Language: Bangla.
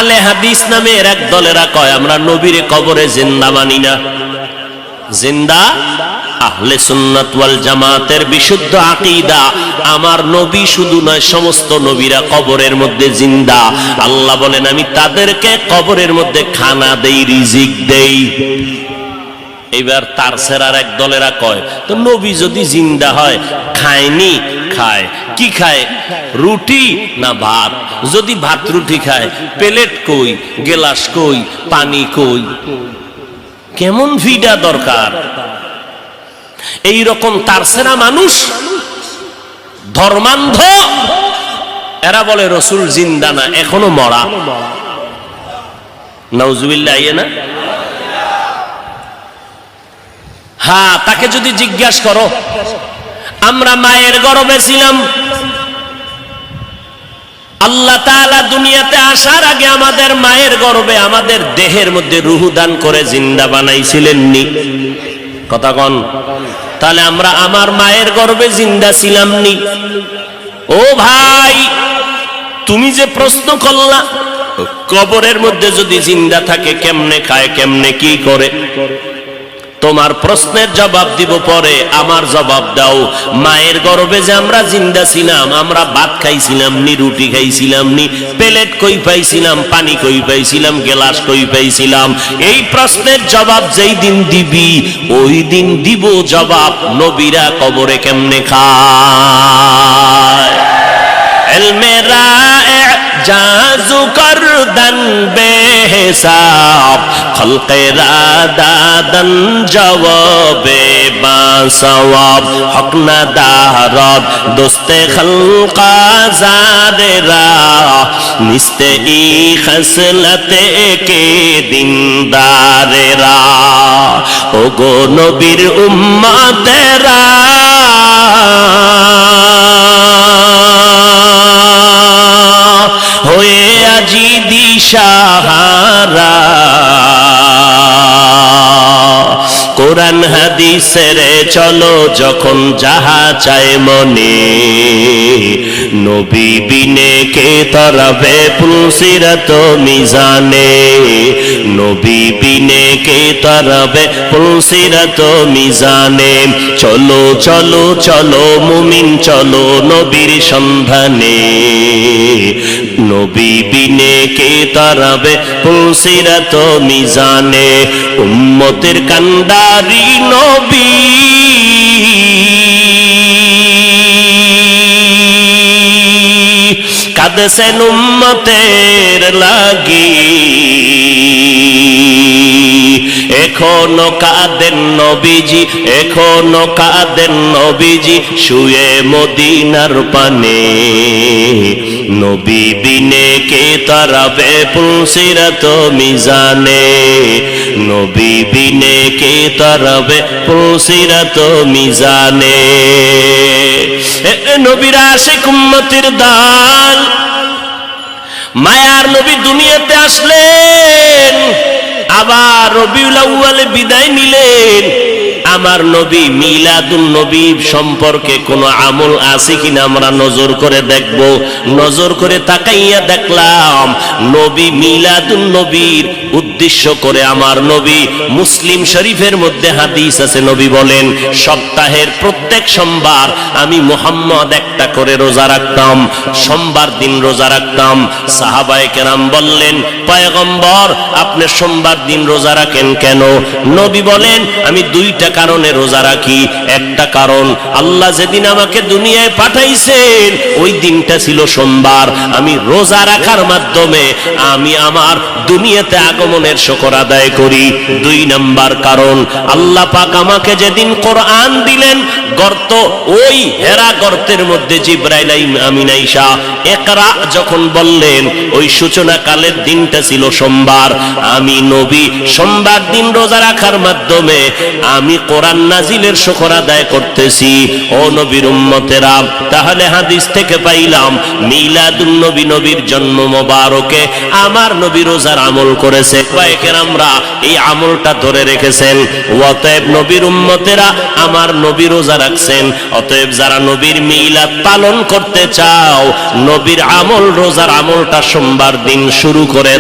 আহলে হাদিস নামের এক দলেরা কয় আমরা নবীরে কবরে জিন্দা মানি না। জিন্দা আহলে সুন্নাত ওয়াল জামাতের বিশুদ্ধ আকীদা, আমার নবী শুধু নয় সমস্ত নবীরা কবরের মধ্যে জিন্দা। আল্লাহ বলেন আমি তাদেরকে কবরের মধ্যে খানা দেই, রিজিক দেই। এবার তার সেরার এক দলেরা কয় তো নবী যদি জিন্দা হয় খায়নি, খায় কি খায়? রুটি না ভাত? যদি ভাত রুটি খায় প্লেট কই, গেলাস কই, পানি কই? কেমন ফিডা দরকার? এই রকম তার সেরা মানুষ ধর্মান্ধ, এরা বলে রসুল জিন্দা না, এখনো মরা। নাউজুবিল্লাহ না? হ্যাঁ, তাকে যদি জিজ্ঞাসা করো আমরা মায়ের গর্ভে ছিলাম, আল্লাহ তাআলা দুনিয়াতে আসার আগে আমাদের মায়ের গর্ভে আমাদের দেহের মধ্যে রূহ দান করে জিন্দা বানাইছিলেন নি? কথা কন। তাহলে আমরা আমার মায়ের গর্ভে জিন্দা ছিলাম নি? ও ভাই, তুমি যে প্রশ্ন করলা কবরের মধ্যে যদি জিন্দা থাকে কেমনে খায়, কেমনে কি করে, তোমার প্রশ্নের জবাব দিব পরে, আমার জবাব দাও। মায়ের গর্ভে যে আমরা জিন্দা ছিলাম, আমরা ভাত খাইছিলাম নি, রুটি খাইছিলাম নি, প্লেট কই পাইছিলাম, পানি কই পাইছিলাম, গেলাস কই পাইছিলাম? এই প্রশ্নের জবাব যেই দিন দিবি ওই দিন দিব জবাব নবীরা কবরে কেমনে খায়। ইলমে রায়ে জাজু করদান বেহিসাব, খলকে রাদাদান জওয়াবে বাসওয়াব, হক না দারদ দোস্তে খলকা জাদেরা, নিস্তে ই খসলতে কে দিনদারেরা। ও গো নবীর উম্মতেরা, হয়ে আজি দিশাহারা, কোরআন হাদিসের চলো যখন যাহা চায় মনে, নবী বিনে কে তরাবে পুলসিরাত মিজানে, নবী বিনে কে তরাবে পুলসিরাত মিজানে। চলো চলো চলো মুমিন চলো নবীর সন্ধানে, নবী বিনে কে তরাবে পুলসিরাত মিজানে। উম্মতের কান্ডারি নবী, কাঁদছেন উম্মতের লাগি, এখনো কাঁদেন নবীজি, এখনো কাঁদেন নবীজি শুয়ে মদিনার পানে, নবী বিনে কে তরাবে পুলসিরাত মিজানে, নবী বিনে কে তরাবে পুলসিরাত মিজানে। নবীর আশিক উম্মতের দান, মায়ার নবী দুনিয়াতে আসলেন, আবার রবিউল আউয়ালে বিদায় নিলেন। আমার নবী মিলাদুন নবী সম্পর্কে কোন আমল আছে কিনা আমরা নজর করে দেখব। নজর করে তাকাইয়া দেখলাম নবী মিলাদুন নবীর উদ্দেশ্য করে আমার নবী, মুসলিম শরীফের মধ্যে হাদিস আছে, নবী বলেন সপ্তাহের প্রত্যেক সোমবার আমি মুহাম্মদ একটা করে রোজা রাখতাম, সোমবার দিন রোজা রাখতাম। সাহাবায়ে কেরাম বললেন পয়গম্বর আপনি সোমবার দিন রোজা রাখেন কেন? নবী বলেন আমি দুইটা কারণে রোজা রাখি। একটা কারণ আল্লাহ যেদিন আমাকে দুনিয়ায় পাঠাইছেন ওই দিনটা ছিল সোমবার, আমি রোজা রাখার মাধ্যমে আমি আমার দুনিয়াতে আগমনের শুকর আদায় করি। দুই নাম্বার কারণ আল্লাহ পাক আমাকে যেদিন কোরআন দিলেন গর্ত, ওই হেরা গর্তের মধ্যে জিবরাইল আমিন আয়েশা ইকরা যখন বললেন ওই সূচনা কালের দিনটা ছিল সোমবার। আমি নবী সোমবার দিন রোজা রাখার মাধ্যমে আমি কোরআন নাজিলের শুকর আদায় করতেছি। ও নবীর উম্মতেরা, তাহলে হাদিস থেকে পাইলাম মিলাদুন নবী, নবীর জন্ম মোবারকে আমার নবী রোজার আমল করেছে। আমরা এই আমলটা ধরে রেখেছেন। অতএব নবীর উম্মতেরা আমার নবী রোজা রাখছেন। অতএব যারা নবীর মিলাদ পালন করতে চাও, নবীর আমল রোজার আমলটা সোমবার দিন শুরু করে